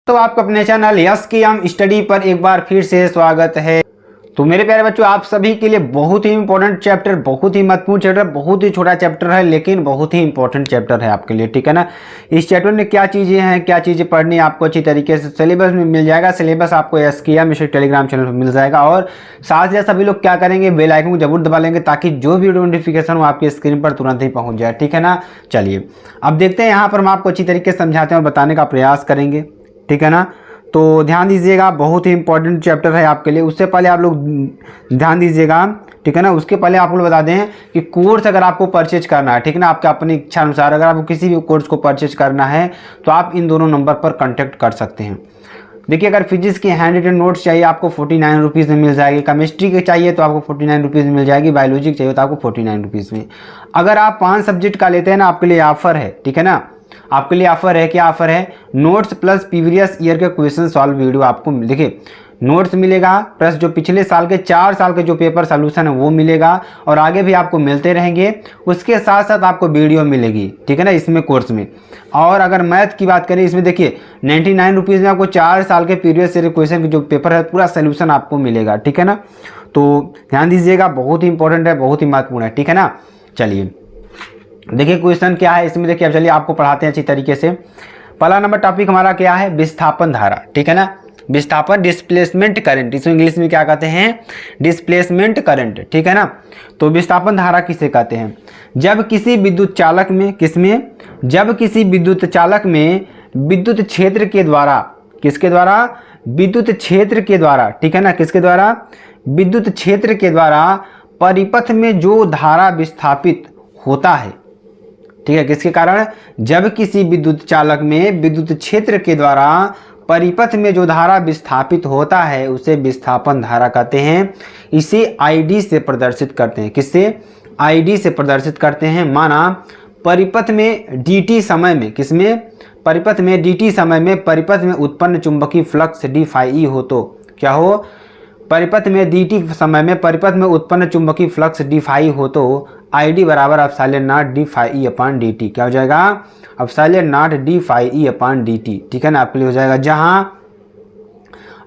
तो आपको अपने चैनल यस की हम स्टडी पर एक बार फिर से स्वागत है। तो मेरे प्यारे बच्चों, आप सभी के लिए बहुत ही इंपॉर्टेंट चैप्टर, बहुत ही महत्वपूर्ण चैप्टर, बहुत ही छोटा चैप्टर है लेकिन बहुत ही इंपॉर्टेंट चैप्टर है आपके लिए, ठीक है ना। इस चैप्टर में क्या चीज़ें हैं, क्या चीज़ें पढ़नी है आपको अच्छी तरीके से सिलेबस में मिल जाएगा। सिलेबस आपको यस की मिस्टर टेलीग्राम चैनल पर मिल जाएगा। और साथ ही सभी लोग क्या करेंगे, बेल आइकन को जरूर दबा लेंगे ताकि जो भी वीडियो नोटिफिकेशन हो आपकी स्क्रीन पर तुरंत ही पहुँच जाए, ठीक है ना। चलिए अब देखते हैं, यहाँ पर हम आपको अच्छी तरीके से समझाते हैं और बताने का प्रयास करेंगे, ठीक है ना। तो ध्यान दीजिएगा, बहुत ही इंपॉर्टेंट चैप्टर है आपके लिए। उससे पहले आप लोग ध्यान दीजिएगा, ठीक है ना। उसके पहले आप लोग बता दें कि कोर्स अगर आपको परचेज करना है, ठीक है ना, आपके अपनी इच्छा अनुसार अगर आपको किसी भी कोर्स को परचेज करना है तो आप इन दोनों नंबर पर कॉन्टैक्ट कर सकते हैं। देखिए, अगर फिजिक्स की हैंड रिटन नोट्स चाहिए आपको 49 रुपीज़ में मिल जाएगी। केमिस्ट्री की चाहिए तो आपको 49 रुपीज़ में मिल जाएगी। बायोलॉजी की चाहिए तो आपको 49 रुपीज़ में। अगर आप 5 सब्जेक्ट का लेते हैं ना, आपके लिए ऑफर है, ठीक है ना। आपके लिए ऑफर है, क्या ऑफर है, नोट्स प्लस प्रीवियस ईयर के क्वेश्चन सॉल्व वीडियो आपको देखिए नोट्स मिलेगा, प्लस जो पिछले साल के 4 साल के जो पेपर सोल्यूशन है वो मिलेगा और आगे भी आपको मिलते रहेंगे। उसके साथ साथ आपको वीडियो मिलेगी, ठीक है ना, इसमें कोर्स में। और अगर मैथ की बात करें, इसमें देखिए 99 रुपीज़ में आपको 4 साल के प्रीवियस ईयर क्वेश्चन के जो पेपर है पूरा सोल्यूशन आपको मिलेगा, ठीक है ना। तो ध्यान दीजिएगा, बहुत ही इंपॉर्टेंट है, बहुत ही महत्वपूर्ण है, ठीक है ना। चलिए देखिए क्वेश्चन क्या है इसमें। देखिए अब चलिए आपको पढ़ाते हैं अच्छी तरीके से। पहला नंबर टॉपिक हमारा क्या है, विस्थापन धारा, ठीक है ना। विस्थापन, डिस्प्लेसमेंट करंट, इसको इंग्लिश में क्या कहते हैं, डिस्प्लेसमेंट करंट, ठीक है ना। तो विस्थापन धारा किसे कहते हैं, जब किसी विद्युत चालक में जब किसी विद्युत चालक में विद्युत क्षेत्र के द्वारा, किसके द्वारा, विद्युत क्षेत्र के द्वारा, ठीक है ना, किसके द्वारा, विद्युत क्षेत्र के द्वारा परिपथ में जो धारा विस्थापित होता है, ठीक है, किसके कारण, जब किसी विद्युत चालक में विद्युत क्षेत्र के द्वारा परिपथ में जो धारा विस्थापित होता है उसे विस्थापन धारा कहते हैं। इसे आईडी से प्रदर्शित करते हैं, किससे, आईडी से प्रदर्शित करते हैं। माना परिपथ में डीटी समय में, किसमें, परिपथ में डीटी समय में परिपथ में उत्पन्न चुंबकीय फ्लक्स डी फाई ई हो तो क्या हो, परिपथ में डीटी समय में परिपथ में उत्पन्न चुंबकीय फ्लक्स डी फाई हो तो आईडी बराबर epsilon naught D phi E upon D T, क्या हो जाएगा, epsilon naught D phi E upon D T, ठीक है ना, आपके लिए हो जाएगा। जहां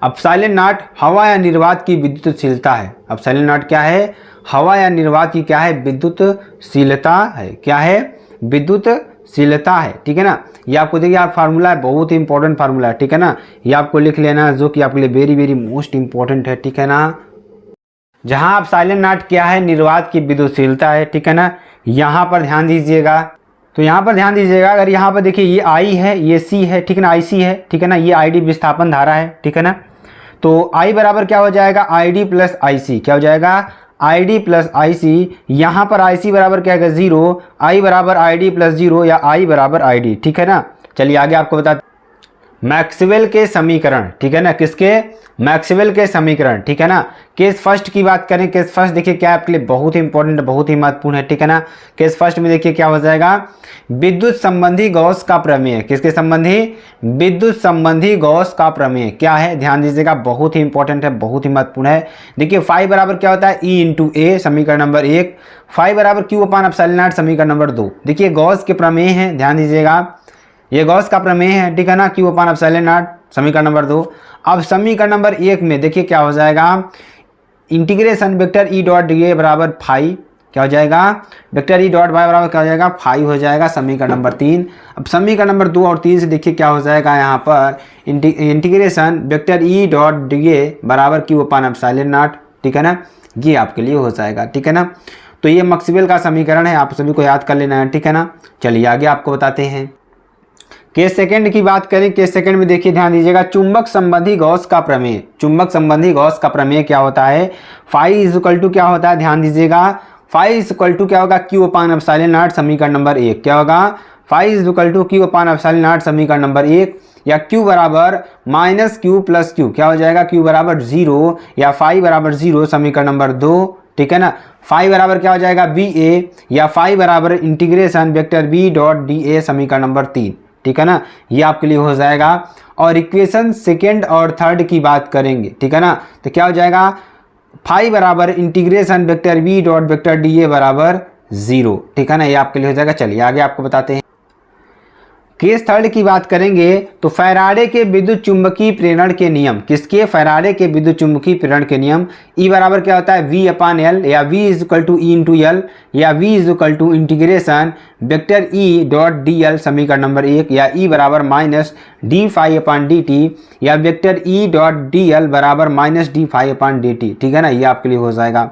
एप्सिलॉन नॉट हवा या निर्वात की विद्युतशीलता है, एप्सिलॉन नॉट क्या है, हवा या निर्वात की क्या है, विद्युतशीलता है, क्या है, विद्युतशीलता है, ठीक है ना। ये आपको देखिए आप फार्मूला है, बहुत ही इंपॉर्टेंट फार्मूला है, ठीक है ना। ये आपको लिख लेना जो कि आपके लिए वेरी वेरी मोस्ट इंपॉर्टेंट है, ठीक है ना। जहां एप्सिलॉन नॉट क्या है, निर्वात की विद्युतशीलता है, ठीक है ना। यहाँ पर ध्यान दीजिएगा, तो यहाँ पर ध्यान दीजिएगा, अगर यहाँ पर देखिए ये आई है, ये सी है, ठीक है ना, आई सी है, ठीक है ना, ये आई डी विस्थापन धारा है, ठीक है ना। तो आई बराबर क्या हो जाएगा, आई डी प्लस आई सी, क्या हो जाएगा, आई डी प्लस आई सी। यहाँ पर आई सी बराबर क्या है, 0, आई बराबर आई डी प्लस 0 या आई बराबर आई डी, ठीक है ना। चलिए आगे आपको बताते मैक्सवेल के समीकरण, ठीक है ना, किसके, मैक्सवेल के समीकरण, ठीक है ना। केस फर्स्ट की बात करें, केस फर्स्ट देखिए क्या आपके लिए बहुत ही इंपॉर्टेंट, बहुत ही महत्वपूर्ण है, ठीक है ना। केस फर्स्ट में देखिए क्या हो जाएगा, विद्युत संबंधी गॉस का प्रमेय, किसके संबंधी, विद्युत संबंधी गॉस का प्रमेय क्या है, ध्यान दीजिएगा, बहुत ही इंपॉर्टेंट है, बहुत ही महत्वपूर्ण है। देखिए फाई बराबर क्या होता है, ई इंटू ए, समीकरण नंबर 1, फाई बराबर क्यू अपान एप्सिलॉन नॉट, समीकरण नंबर 2। देखिए गॉस के प्रमेय है, ध्यान दीजिएगा, ये गॉस का प्रमेय है, ठीक है ना, क्यू अपान एप्सिलॉन नॉट, समीकरण नंबर 2। अब समीकरण नंबर 1 में देखिए क्या हो जाएगा, integration vector E dot D A बराबर फाई, क्या हो जाएगा, वेक्टर ई डॉट वाई बराबर क्या हो जाएगा, फाई हो जाएगा, समीकरण नंबर 3। अब समीकरण नंबर 2 और 3 से देखिए क्या हो जाएगा, यहाँ पर integration vector E dot D A बराबर क्यू अपान एप्सिलॉन नॉट, ठीक है ना, ये आपके लिए हो जाएगा, ठीक है ना। तो ये मैक्सवेल का समीकरण है, आप सभी को याद कर लेना है, ठीक है ना। चलिए आगे आपको बताते हैं। केस सेकंड की बात करें, केस सेकंड में देखिए ध्यान दीजिएगा, चुंबक संबंधी गॉस का प्रमेय, चुंबक संबंधी गॉस का प्रमेय क्या होता है, फाई इज इक्वल टू क्या होता है, ध्यान दीजिएगा, फाई इज इक्वल टू क्या होगा, क्यू अपान एप्सिलॉन नॉट, समीकरण नंबर 1, क्या होगा, phi is equal to Q upon epsilon naught, समीकरण नंबर 1, या क्यू बराबर माइनस क्यू प्लस क्यू, क्या हो जाएगा, क्यू बराबर 0 या फाई बराबर 0, समीकरण नंबर 2, ठीक है ना। फाई बराबर क्या हो जाएगा, बी ए, या फाई बराबर integration vector B dot D A, समीकरण नंबर 3, ठीक है ना, ये आपके लिए हो जाएगा। और इक्वेशन सेकेंड और थर्ड की बात करेंगे, ठीक है ना, तो क्या हो जाएगा, फाई बराबर integration vector B dot vector D A बराबर 0, ठीक है ना, ये आपके लिए हो जाएगा। चलिए आगे आपको बताते हैं। केस थर्ड की बात करेंगे तो फैराडे के विद्युत चुंबकीय प्रेरण के नियम, किसके? फैराडे के विद्युत चुंबकीय प्रेरण के नियम। ई बराबर क्या होता है? V/L, या V is equal to E into L, या V is equal to integration vector E dot DL, समीकरण नंबर 1, या E बराबर माइनस d∅/dt, या वेक्टर E डॉट DL बराबर माइनस d∅/dt। ठीक है ना, ये आपके लिए हो जाएगा।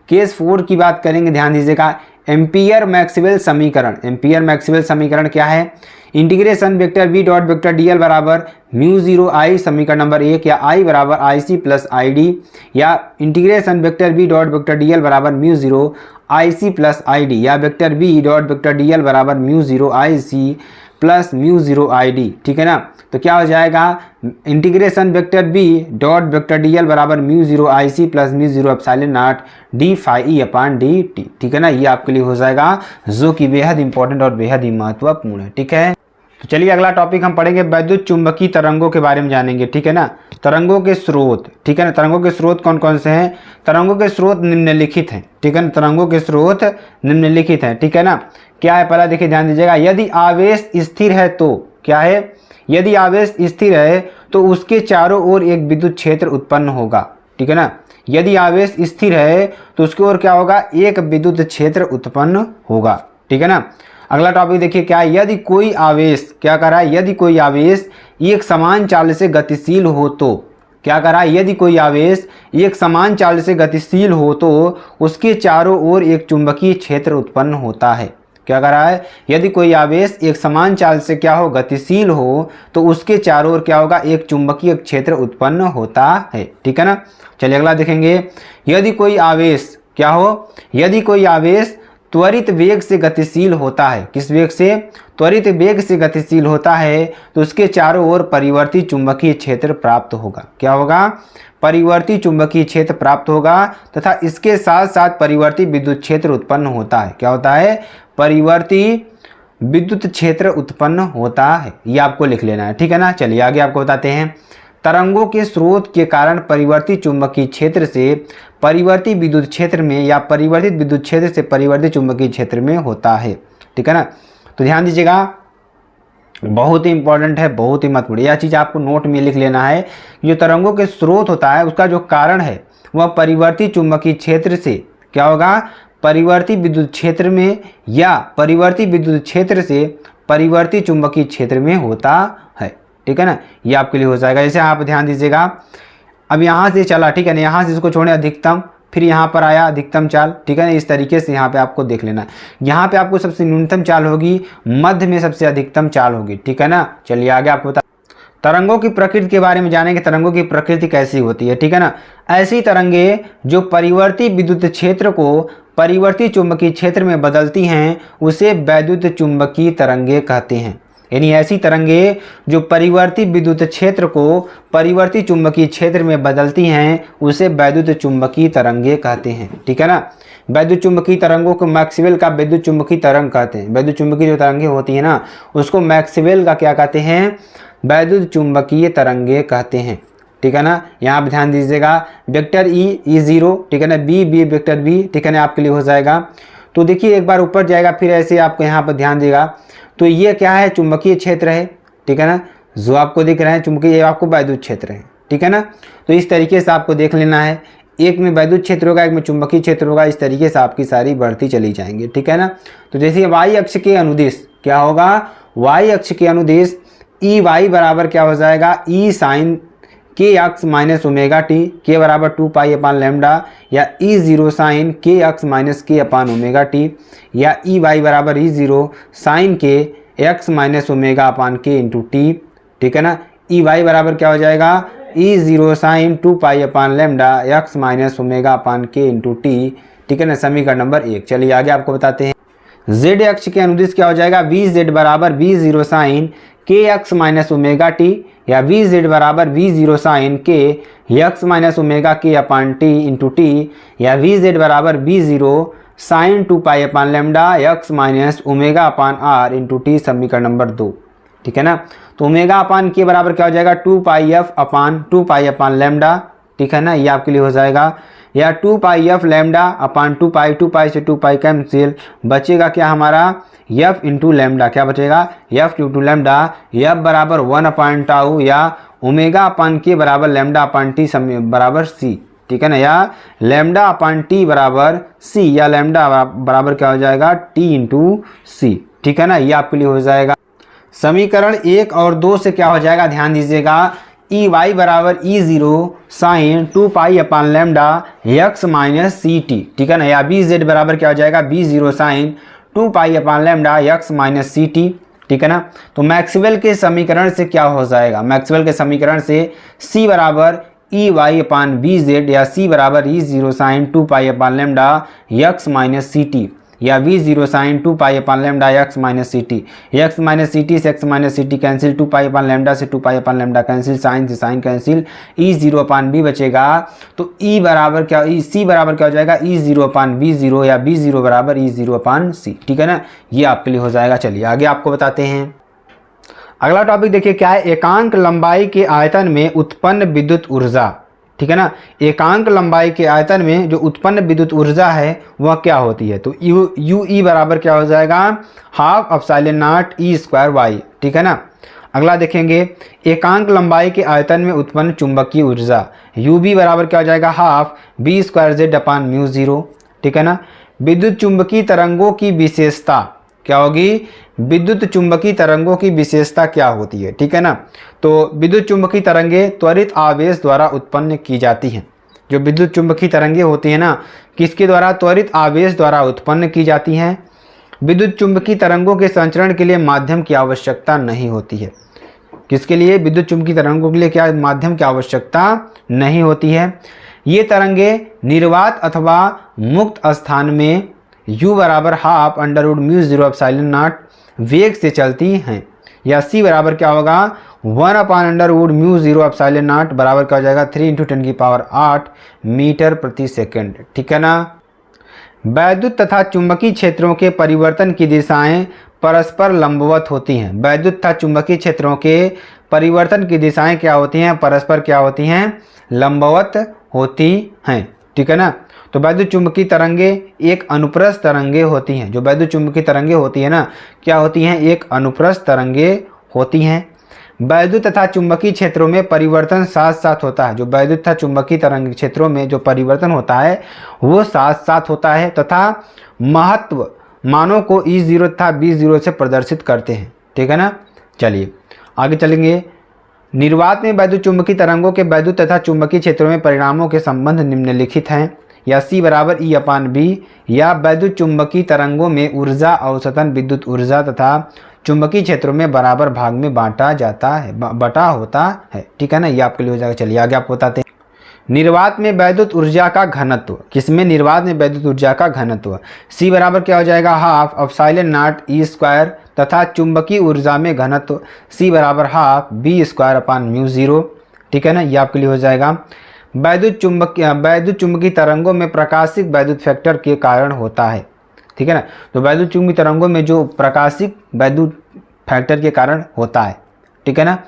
केस 4 की बात करेंगे, ध्यान दीजिएगा। एम्पियर मैक्सवेल समीकरण, एम्पियर मैक्सवेल समीकरण क्या है? Integration vector V dot vector DL बराबर μ0I, समीकरण नंबर 1, या I बराबर IC प्लस ID, या integration vector V dot vector DL बराबर μ0IC प्लस ID, या vector V dot vector DL बराबर μ0IC प्लस μ0ID। ठीक है ना, तो क्या हो जाएगा? Integration vector V dot vector DL बराबर μ0IC प्लस μ0ε0 d∅E/dt। ठीक है ना, ये आपके लिए हो जाएगा, जो कि बेहद इंपॉर्टेंट और बेहद ही महत्वपूर्ण है। ठीक है, तो चलिए अगला टॉपिक हम पढ़ेंगे, विद्युत चुंबकीय तरंगों के बारे में जानेंगे। ठीक है ना, तरंगों के स्रोत। ठीक है ना, तरंगों के स्रोत कौन कौन से हैं? तरंगों के स्रोत निम्नलिखित हैं। ठीक है ना, तरंगों के स्रोत निम्नलिखित हैं। ठीक है ना, क्या है? पहला देखिए, ध्यान दीजिएगा। यदि आवेश स्थिर है तो क्या है? यदि आवेश स्थिर है तो उसके चारों ओर एक विद्युत क्षेत्र उत्पन्न होगा। ठीक है ना, यदि आवेश स्थिर है तो उसकी ओर क्या होगा? एक विद्युत क्षेत्र उत्पन्न होगा। ठीक है ना, अगला टॉपिक देखिए क्या है? यदि कोई आवेश, क्या कर रहा है? यदि कोई आवेश एक समान चाल से गतिशील हो तो क्या कर रहा है? यदि कोई आवेश एक समान चाल से गतिशील हो तो उसके चारों ओर एक चुंबकीय क्षेत्र उत्पन्न होता है। क्या कर रहा है? यदि कोई आवेश एक समान चाल से क्या हो? गतिशील हो तो उसके चारों ओर क्या होगा? एक चुंबकीय क्षेत्र उत्पन्न होता है। ठीक है ना, चलिए अगला देखेंगे। यदि कोई आवेश क्या हो? यदि कोई आवेश त्वरित वेग से गतिशील होता है, किस वेग से? त्वरित वेग से गतिशील होता है तो उसके चारों ओर परिवर्ती चुंबकीय क्षेत्र प्राप्त होगा। क्या होगा? परिवर्ती चुंबकीय क्षेत्र प्राप्त होगा, तथा इसके साथ साथ परिवर्ती विद्युत क्षेत्र उत्पन्न होता है। क्या होता है? परिवर्ती विद्युत क्षेत्र उत्पन्न होता है। ये आपको लिख लेना है। ठीक है ना, चलिए आगे आपको बताते हैं। तरंगों के स्रोत के कारण परिवर्ती चुंबकीय क्षेत्र से परिवर्ती विद्युत क्षेत्र में, या परिवर्तित विद्युत क्षेत्र से परिवर्तित चुंबकीय क्षेत्र में होता है। ठीक है ना, तो ध्यान दीजिएगा, बहुत ही इंपॉर्टेंट है, बहुत ही महत्वपूर्ण। यह चीज़ आपको नोट में लिख लेना है। जो तरंगों के स्रोत होता है उसका जो कारण है वह परिवर्ती चुंबकीय क्षेत्र से क्या होगा? परिवर्ती विद्युत क्षेत्र में, या परिवर्ती विद्युत क्षेत्र से परिवर्ती चुंबकीय क्षेत्र में होता है। ठीक है ना, ये आपके लिए हो जाएगा। जैसे आप ध्यान दीजिएगा, अब यहाँ से चला, ठीक है ना, यहाँ से इसको छोड़े अधिकतम, फिर यहाँ पर आया अधिकतम चाल। ठीक है ना, इस तरीके से यहाँ पे आपको देख लेना है। यहाँ पे आपको सबसे न्यूनतम चाल होगी, मध्य में सबसे अधिकतम चाल होगी। ठीक है ना, चलिए आगे आपको बता। तरंगों की प्रकृति के बारे में जानेंगे। तरंगों की प्रकृति कैसी होती है? ठीक है ना, ऐसी तरंगे जो परिवर्ती विद्युत क्षेत्र को परिवर्ती चुंबकीय क्षेत्र में बदलती हैं उसे वैद्युत चुंबकीय तरंगे कहते हैं। यानी ऐसी तरंगे जो परिवर्ती विद्युत क्षेत्र को परिवर्ती चुंबकीय क्षेत्र में बदलती हैं उसे वैद्युत चुंबकीय तरंगे कहते हैं। ठीक है ना, वैद्युत चुंबकीय तरंगों को मैक्सवेल का विद्युत चुंबकीय तरंग कहते हैं। वैद्युत चुंबकीय जो तरंगे होती है ना, उसको मैक्सवेल का क्या कहते हैं? वैद्युत चुंबकीय तरंगे कहते हैं। ठीक है ना, यहाँ पे ध्यान दीजिएगा। वेक्टर E0, ठीक है ना, B वेक्टर B, ठीक है ना, आपके लिए हो जाएगा। तो देखिए एक बार ऊपर जाएगा, फिर ऐसे आपको यहाँ पर ध्यान देगा। तो ये क्या है? चुंबकीय क्षेत्र है। ठीक है ना, जो आपको दिख रहा है चुंबकीय, ये आपको वैद्युत क्षेत्र है। ठीक है ना, तो इस तरीके से आपको देख लेना है। एक में वैद्युत क्षेत्र होगा, एक में चुंबकीय क्षेत्र होगा। इस तरीके से आपकी सारी बढ़ती चली जाएंगी। ठीक है ना, तो जैसे वाई अक्ष के अनुदिश क्या होगा? वाई अक्ष के अनुदिश EY बराबर क्या हो जाएगा? E sine kx minus omega T, K बराबर 2π/λ, या E0 साइन kx माइनस k/ओमेगा टी, या EY बराबर E0 sine K x minus ओमेगा/k इंटू टी। ठीक है ना, EY बराबर क्या हो जाएगा? E0 साइन 2π/λ x माइनस ओमेगा/k इंटू टी। ठीक है ना, समीकरण नंबर 1। चलिए आगे आपको बताते हैं। z अक्ष के अनुदिश क्या हो जाएगा? VZ बराबर V0 sine kx minus omega T, या VZ बराबर V0 sine K x minus omega k/t into T, या VZ बराबर V0 साइन 2π/λ x माइनस ओमेगा/r इंटू टी, समीकरण नंबर 2। ठीक है ना, तो ओमेगा/k बराबर क्या हो जाएगा? 2πf/2π/λ। ठीक है ना, ये आपके लिए हो जाएगा। या 2 पाई एफ लैम्डा अपान 2 पाई से 2 पाई कैंसिल, बचेगा क्या हमारा एफ इंटू लैम्डा, क्या बचेगा एफ इंटू लैम्डा, एफ बराबर 1 अपान टाउ या ओमेगा अपान के बराबर लैम्डा अपान टी बराबर सी, ठीक है ना, या लैम्डा अपान टी बराबर सी, या लैम्डा बराबर क्या हो जाएगा टी इंटू सी, ठीक है ना, ये आपके लिए हो जाएगा। समीकरण 1 और 2 से क्या हो जाएगा, ध्यान दीजिएगा, ई वाई बराबर E0 sine 2 pi upon lambda X minus C T, ठीक है ना, या बी जेड बराबर क्या हो जाएगा B0 sine 2 pi upon lambda X minus C T, ठीक है ना। तो मैक्सवेल के समीकरण से क्या हो जाएगा, मैक्सवेल के समीकरण से C बराबर E Y upon B Z या C बराबर E0 sine 2 pi upon lambda X minus C T, या V0 sine 2 pi upon lambda X minus C T, X minus C T से X minus C T cancel, 2 pi upon lambda से 2 pi upon lambda cancel, sine से sine cancel, E0 upon B बचेगा, तो E बराबर क्या, C बराबर क्या हो जाएगा E0 अपान B0 या B0 बराबर E0 अपान C, ठीक है ना, ये आपके लिए हो जाएगा। चलिए आगे आपको बताते हैं। अगला टॉपिक देखिए क्या है, एकांक लंबाई के आयतन में उत्पन्न विद्युत ऊर्जा, ठीक है ना, एकांक लंबाई के आयतन में जो उत्पन्न विद्युत ऊर्जा है वह क्या होती है, तो यू ई बराबर क्या हो जाएगा half epsilon naught E square Y, ठीक है ना। अगला देखेंगे, एकांक लंबाई के आयतन में उत्पन्न चुंबकीय ऊर्जा, यू बी बराबर क्या हो जाएगा half B square z upon mu zero, ठीक है ना। विद्युत चुंबकीय तरंगों की विशेषता क्या होगी, विद्युत चुंबकीय तरंगों की विशेषता क्या होती है, ठीक है ना। तो विद्युत चुंबकीय तरंगे त्वरित आवेश द्वारा उत्पन्न की जाती हैं। जो विद्युत चुंबकीय तरंगे होती हैं ना, किसके द्वारा, त्वरित आवेश द्वारा उत्पन्न की जाती हैं। विद्युत चुंबकीय तरंगों के संचरण के लिए माध्यम की आवश्यकता नहीं होती है। किसके लिए, विद्युत चुंबकीय तरंगों के लिए क्या माध्यम की आवश्यकता नहीं होती है। ये तरंगे निर्वात अथवा मुक्त स्थान में u बराबर half under root mu zero epsilon naught वेग से चलती हैं, या C बराबर क्या होगा 1 upon under root mu zero epsilon naught बराबर क्या हो जाएगा 3 × 10⁸ मीटर प्रति सेकंड, ठीक है ना। वैद्युत तथा चुंबकीय क्षेत्रों के परिवर्तन की दिशाएं परस्पर लंबवत होती हैं। वैद्युत तथा चुंबकीय क्षेत्रों के परिवर्तन की दिशाएं क्या होती हैं, परस्पर क्या होती हैं, लंबवत होती हैं, ठीक है ना। तो वैद्युत चुंबकीय तरंगे एक अनुप्रस्थ तरंगे होती हैं। जो वैद्युत चुंबकीय तरंगे होती है ना, क्या होती हैं, एक अनुप्रस्थ तरंगे होती हैं। वैद्युत तथा चुंबकीय क्षेत्रों में परिवर्तन साथ साथ होता है। जो वैद्युत तथा चुंबकीय तरंग क्षेत्रों में जो परिवर्तन होता है वो साथ साथ होता है, तथा महत्व मानों को E0 तथा B0 से प्रदर्शित करते हैं, ठीक है ना। चलिए आगे चलेंगे। निर्वात में वैद्युत चुंबकीय तरंगों के वैद्युत तथा चुंबकीय क्षेत्रों में परिणामों के संबंध निम्नलिखित हैं, या C बराबर E अपान बी, या वैद्युत चुंबकीय तरंगों में ऊर्जा औसतन विद्युत ऊर्जा तथा चुंबकीय क्षेत्रों में बराबर भाग में बटा होता है, ठीक है ना, ये आपके लिए हो जाएगा। चलिए आगे आपको बताते हैं। निर्वात में वैद्युत ऊर्जा का घनत्व, किसमें, निर्वात में वैद्युत ऊर्जा का घनत्व C बराबर क्या हो जाएगा half epsilon naught E square, तथा चुंबकीय ऊर्जा में घनत्व C बराबर half B square upon mu zero, ठीक है ना, ये आपके लिए हो जाएगा। वैद्युत चुंबकीय तरंगों में प्रकाशिक वैद्युत फैक्टर के कारण होता है, ठीक है ना। तो वैद्युत चुंबकीय तरंगों में जो प्रकाशिक वैद्युत फैक्टर के कारण होता है, ठीक है ना।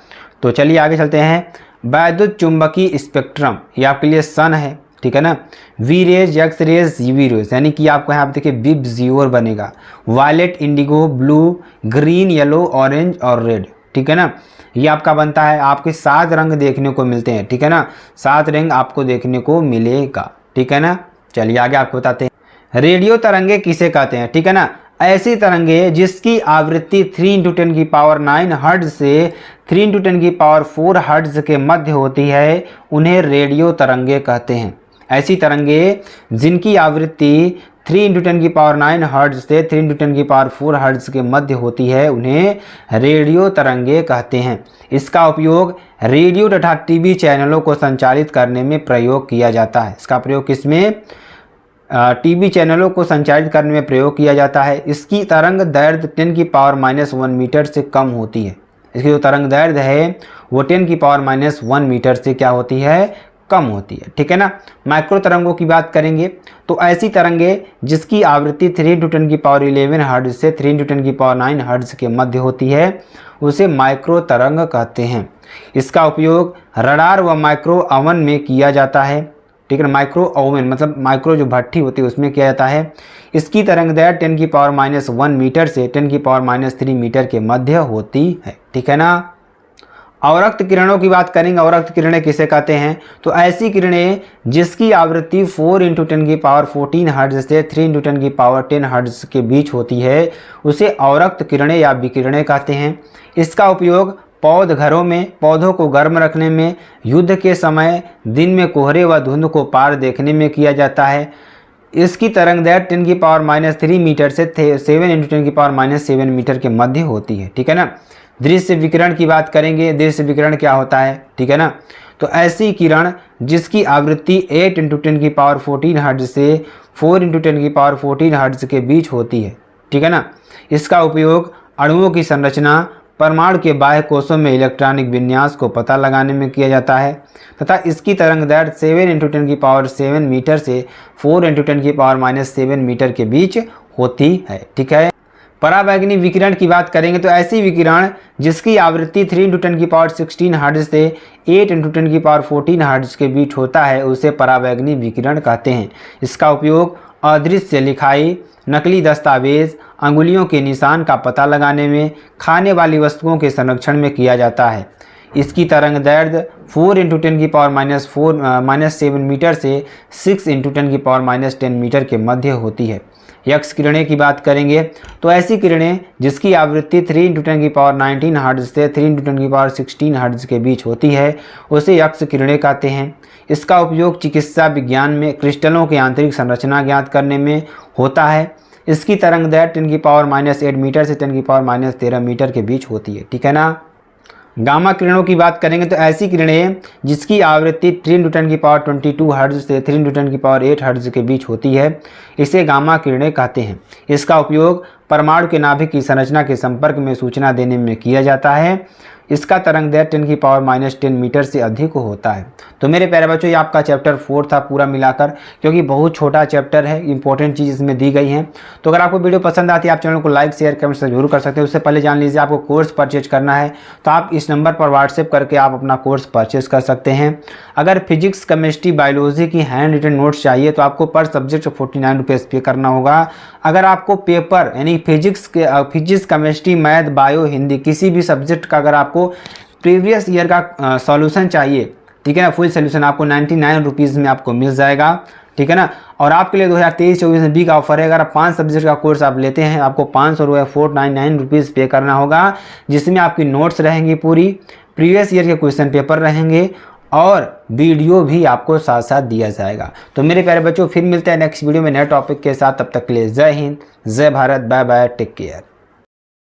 तो चलिए आगे चलते हैं। वैद्युत चुंबकीय स्पेक्ट्रम, ये आपके लिए सन है, ठीक है ना। V rays, X rays, UV rays, यानी कि आपको यहाँ पे देखिए विब जीओर बनेगा, violet, indigo, blue, green, yellow, orange और रेड, ठीक है ना। ये आपका बनता है, आपके 7 रंग देखने को मिलते हैं, ठीक है ना, 7 रंग आपको देखने को मिलेगा, ठीक है ना। चलिए आगे आपको बताते हैं। रेडियो तरंगे किसे कहते हैं, ठीक है ना। ऐसी तरंगे जिसकी आवृत्ति 3 × 10⁹ हर्ट्ज से 3 × 10⁴ हर्ट्ज के मध्य होती है उन्हें रेडियो तरंगे कहते हैं। ऐसी तरंगे जिनकी आवृत्ति 3 × 10⁹ हर्ट्ज से 3 × 10⁴ हर्ट्ज के मध्य होती है उन्हें रेडियो तरंगे कहते हैं। इसका उपयोग रेडियो तथा टीवी चैनलों को संचालित करने में प्रयोग किया जाता है। इसका प्रयोग किसमें, टीवी चैनलों को संचालित करने में प्रयोग किया जाता है। इसकी तरंग दैर्ध्य 10⁻⁻1 मीटर से कम होती है। इसकी जो तरंग दैर्ध्य है वो 10⁻⁻1 मीटर से क्या होती है, कम होती है, ठीक है ना। माइक्रो तरंगों की बात करेंगे तो ऐसी तरंगे जिसकी आवृत्ति 3 × 10⁻11 हर्ट्ज से 3 × 10⁹ हर्ट्ज के मध्य होती है उसे माइक्रो तरंग कहते हैं। इसका उपयोग रडार व माइक्रो ओवन में किया जाता है, ठीक है ना। माइक्रो ओवन मतलब माइक्रो जो भट्टी होती है उसमें किया जाता है। इसकी तरंगदैर्घ्य 10⁻⁻1 मीटर से 10⁻³ मीटर के मध्य होती है, ठीक है ना। अवरक्त किरणों की बात करेंगे, अवरक्त किरणें किसे कहते हैं, तो ऐसी किरणें जिसकी आवृत्ति 4 × 10⁻14 हर्ट्ज से 3 × 10⁻10 हर्ट्ज के बीच होती है उसे अवरक्त किरणें या विकिरणें कहते हैं। इसका उपयोग पौध घरों में पौधों को गर्म रखने में, युद्ध के समय दिन में कोहरे व धुंध को पार देखने में किया जाता है। इसकी तरंगदैर्घ्य 10⁻³ मीटर से 7 × 10⁻7 मीटर के मध्य होती है, ठीक है ना। दृश्य विकिरण की बात करेंगे, दृश्य विकिरण क्या होता है, ठीक है ना। तो ऐसी किरण जिसकी आवृत्ति 8 × 10⁻14 हर्ट्ज से 4 × 10⁻14 हर्ट्ज के बीच होती है, ठीक है ना। इसका उपयोग अणुओं की संरचना, परमाणु के बाह्य कोशों में इलेक्ट्रॉनिक विन्यास को पता लगाने में किया जाता है तथा इसकी तरंगदैर्घ्य 7 × 10⁻7 मीटर से 4 × 10⁻7 मीटर के बीच होती है, ठीक है। परावैंगनी विकिरण की बात करेंगे तो ऐसी विकिरण जिसकी आवृत्ति 3 × 10⁻16 हर्ट्ज से 8 × 10⁻14 हर्ट्ज के बीच होता है उसे परावैंगनी विकिरण कहते हैं। इसका उपयोग अदृश्य लिखाई, नकली दस्तावेज, अंगुलियों के निशान का पता लगाने में, खाने वाली वस्तुओं के संरक्षण में किया जाता है। इसकी तरंगदैर्घ्य 4 × 10⁻⁻7 मीटर से 6 × 10⁻10 मीटर के मध्य होती है। यक्स किरणें की बात करेंगे तो ऐसी किरणें जिसकी आवृत्ति 3 × 10⁻19 हर्ट्ज से 3 × 10⁻16 हर्ट्ज के बीच होती है उसे यक्स किरणें कहते हैं। इसका उपयोग चिकित्सा विज्ञान में क्रिस्टलों की आंतरिक संरचना ज्ञात करने में होता है। इसकी तरंगदैर्घ्य 10⁻8 मीटर से 10⁻13 मीटर के बीच होती है, ठीक है ना। गामा किरणों की बात करेंगे तो ऐसी किरणें जिसकी आवृत्ति 3 × 10⁻22 हर्ट्ज से 3 × 10⁸ हर्ट्ज के बीच होती है इसे गामा किरणें कहते हैं। इसका उपयोग परमाणु के नाभिक की संरचना के संपर्क में सूचना देने में किया जाता है। इसका तरंगदैर्घ्य 10⁻10 मीटर से अधिक होता है। तो मेरे प्यारे बच्चों ये आपका चैप्टर 4 था पूरा मिलाकर, क्योंकि बहुत छोटा चैप्टर है, इंपॉर्टेंट चीज़ इसमें दी गई हैं। तो अगर आपको वीडियो पसंद आती है आप चैनल को लाइक शेयर कमेंट जरूर कर सकते हैं। उससे पहले जान लीजिए आपको कोर्स परचेज करना है तो आप इस नंबर पर व्हाट्सएप करके आप अपना कोर्स परचेज कर सकते हैं। अगर फिजिक्स केमिस्ट्री बायोलॉजी की हैंड रिटन नोट्स चाहिए तो आपको पर सब्जेक्ट 49 रुपीज़ पे करना होगा। अगर आपको पेपर यानी physics chemistry math bio Hindi किसी भी सब्जेक्ट का अगर आपको प्रीवियस ईयर का सॉल्यूशन चाहिए, ठीक है ना, फुल सॉल्यूशन आपको 99 रुपीज़ में आपको मिल जाएगा, ठीक है ना। और आपके लिए 2023-24 में भी का ऑफर है। अगर आप 5 सब्जेक्ट का कोर्स आप लेते हैं आपको 499 रुपीज़ पे करना होगा, जिसमें आपकी नोट्स रहेंगी, पूरी प्रीवियस ईयर के क्वेश्चन पेपर रहेंगे और वीडियो भी आपको साथ साथ दिया जाएगा। तो मेरे प्यारे बच्चों फिर मिलते हैं नेक्स्ट वीडियो में नए टॉपिक के साथ। तब तक के लिए जय हिंद, जय Bharat, bye bye, take care.